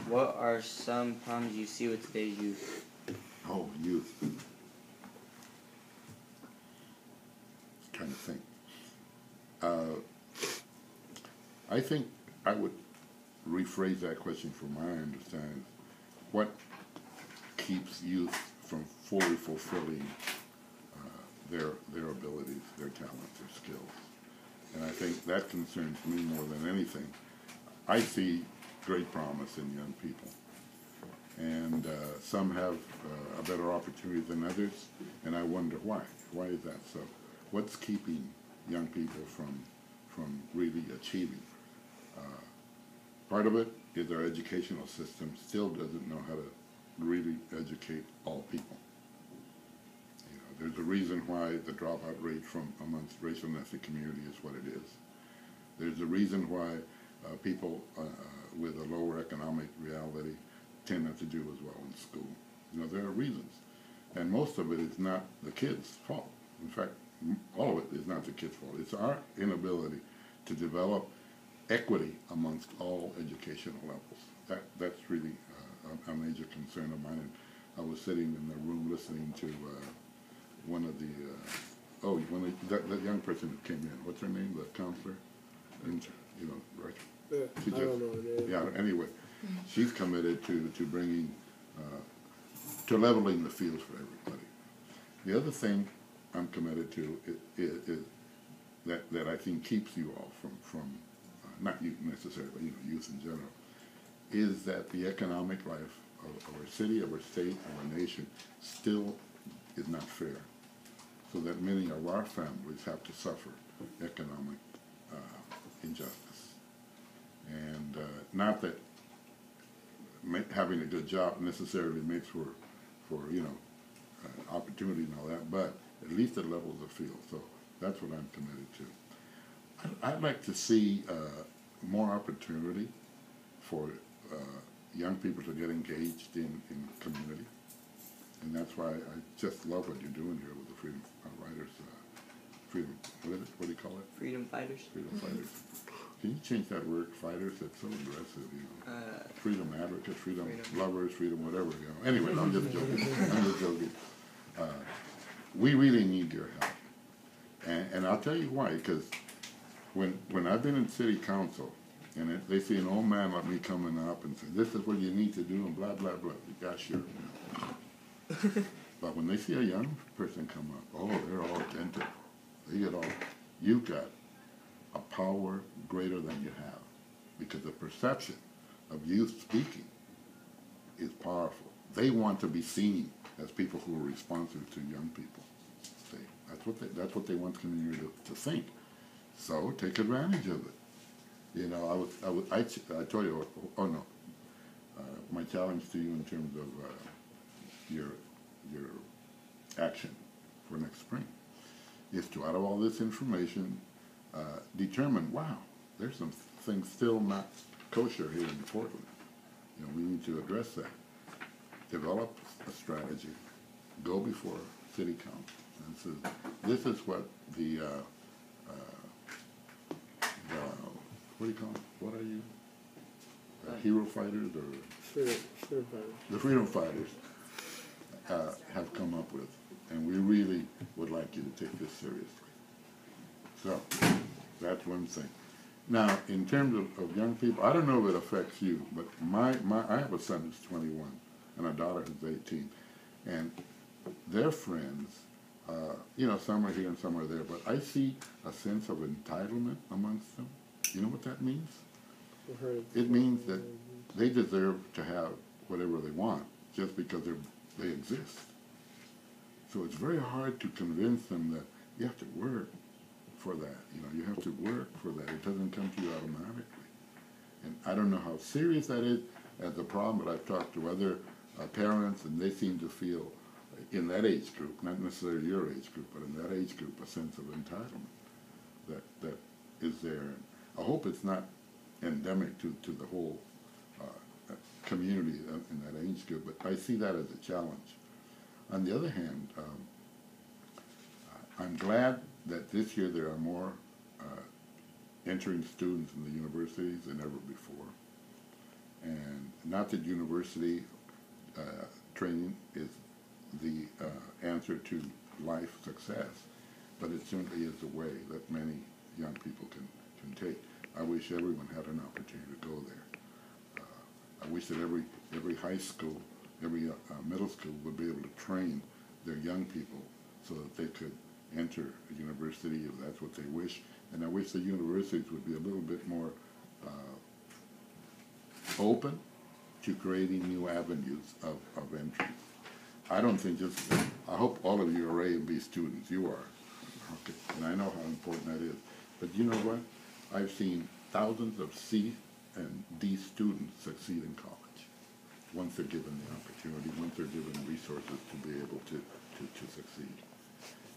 What are some problems you see with today's youth? Oh, youth. Trying to think. I think I would rephrase that question from my understanding. What keeps youth from fully fulfilling their abilities, their talents, their skills? And I think that concerns me more than anything. I see great promise in young people. And some have a better opportunity than others, and I wonder why. Why is that so? What's keeping young people from really achieving? Part of it is our educational system still doesn't know how to really educate all people. You know, there's a reason why the dropout rate from amongst racial and ethnic community is what it is. There's a reason why people with a lower economic reality tend not to do as well in school. You know, there are reasons. And most of it is not the kids' fault. In fact, all of it is not the kids' fault. It's our inability to develop equity amongst all educational levels. That's really a major concern of mine. And I was sitting in the room listening to one of the, that young person who came in. What's her name? The counselor? And, you know, right? I don't know. Yeah, anyway, she's committed to bringing, to leveling the field for everybody. The other thing I'm committed to is that I think keeps you all from not you necessarily, but youth in general, is that the economic life of our city, of our state, of our nation still is not fair. So that many of our families have to suffer economic injustice. And not that having a good job necessarily makes for opportunity and all that, but at least it levels the field. So that's what I'm committed to. I'd like to see more opportunity for young people to get engaged in community. And that's why I just love what you're doing here with the Freedom Riders. What do you call it? Freedom fighters. Freedom fighters. Can you change that word, fighters? It's so aggressive, freedom advocates, freedom lovers, freedom whatever, Anyway, I'm just joking. We really need your help. And I'll tell you why, because when I've been in city council, and they see an old man like me coming up and say, this is what you need to do, and blah, blah, blah. Yeah, sure. But when they see a young person come up, oh, they're all attentive. They get all, you've got a power greater than you have, because the perception of youth speaking is powerful. They want to be seen as people who are responsive to young people. See, that's what they want the community to think. So take advantage of it. You know, I told you, my challenge to you in terms of your action for next spring is to, out of all this information, determine, wow, there's some things still not kosher here in Portland. You know, we need to address that. Develop a strategy. Go before city council and say, this is what the what do you call it? What are you? Hero fighters or the freedom fighters have come up with, and we really would like you to take this seriously. So that's one thing. Now, in terms of young people, I don't know if it affects you, but I have a son who's 21 and a daughter who's 18, and their friends, some are here and some are there, but I see a sense of entitlement amongst them. You know what that means? It means that they deserve to have whatever they want just because they exist. So it's very hard to convince them that you have to work for that. You have to work for that. It doesn't come to you automatically. And I don't know how serious that is as a problem, but I've talked to other parents, and they seem to feel in that age group, not necessarily your age group, but in that age group, a sense of entitlement that is there. I hope it's not endemic to the whole community in that age group, but I see that as a challenge. On the other hand, I'm glad that this year there are more entering students in the universities than ever before. And not that university training is the answer to life success, but it certainly is a way that many young people can take. I wish everyone had an opportunity to go there. I wish that every high school, every middle school would be able to train their young people so that they could enter a university if that's what they wish. And I wish the universities would be a little bit more open to creating new avenues of entry. I don't think I hope all of you are A and B students. You are. Okay. And I know how important that is. But you know what? I've seen thousands of C and D students succeed in college once they're given the opportunity, once they're given resources to be able to succeed.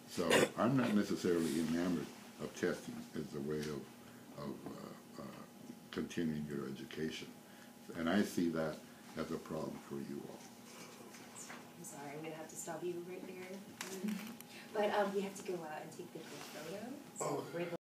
So I'm not necessarily enamored of testing as a way of continuing your education. And I see that as a problem for you all. I'm sorry, I'm going to have to stop you right there. But we have to go out and take the group photo. So we're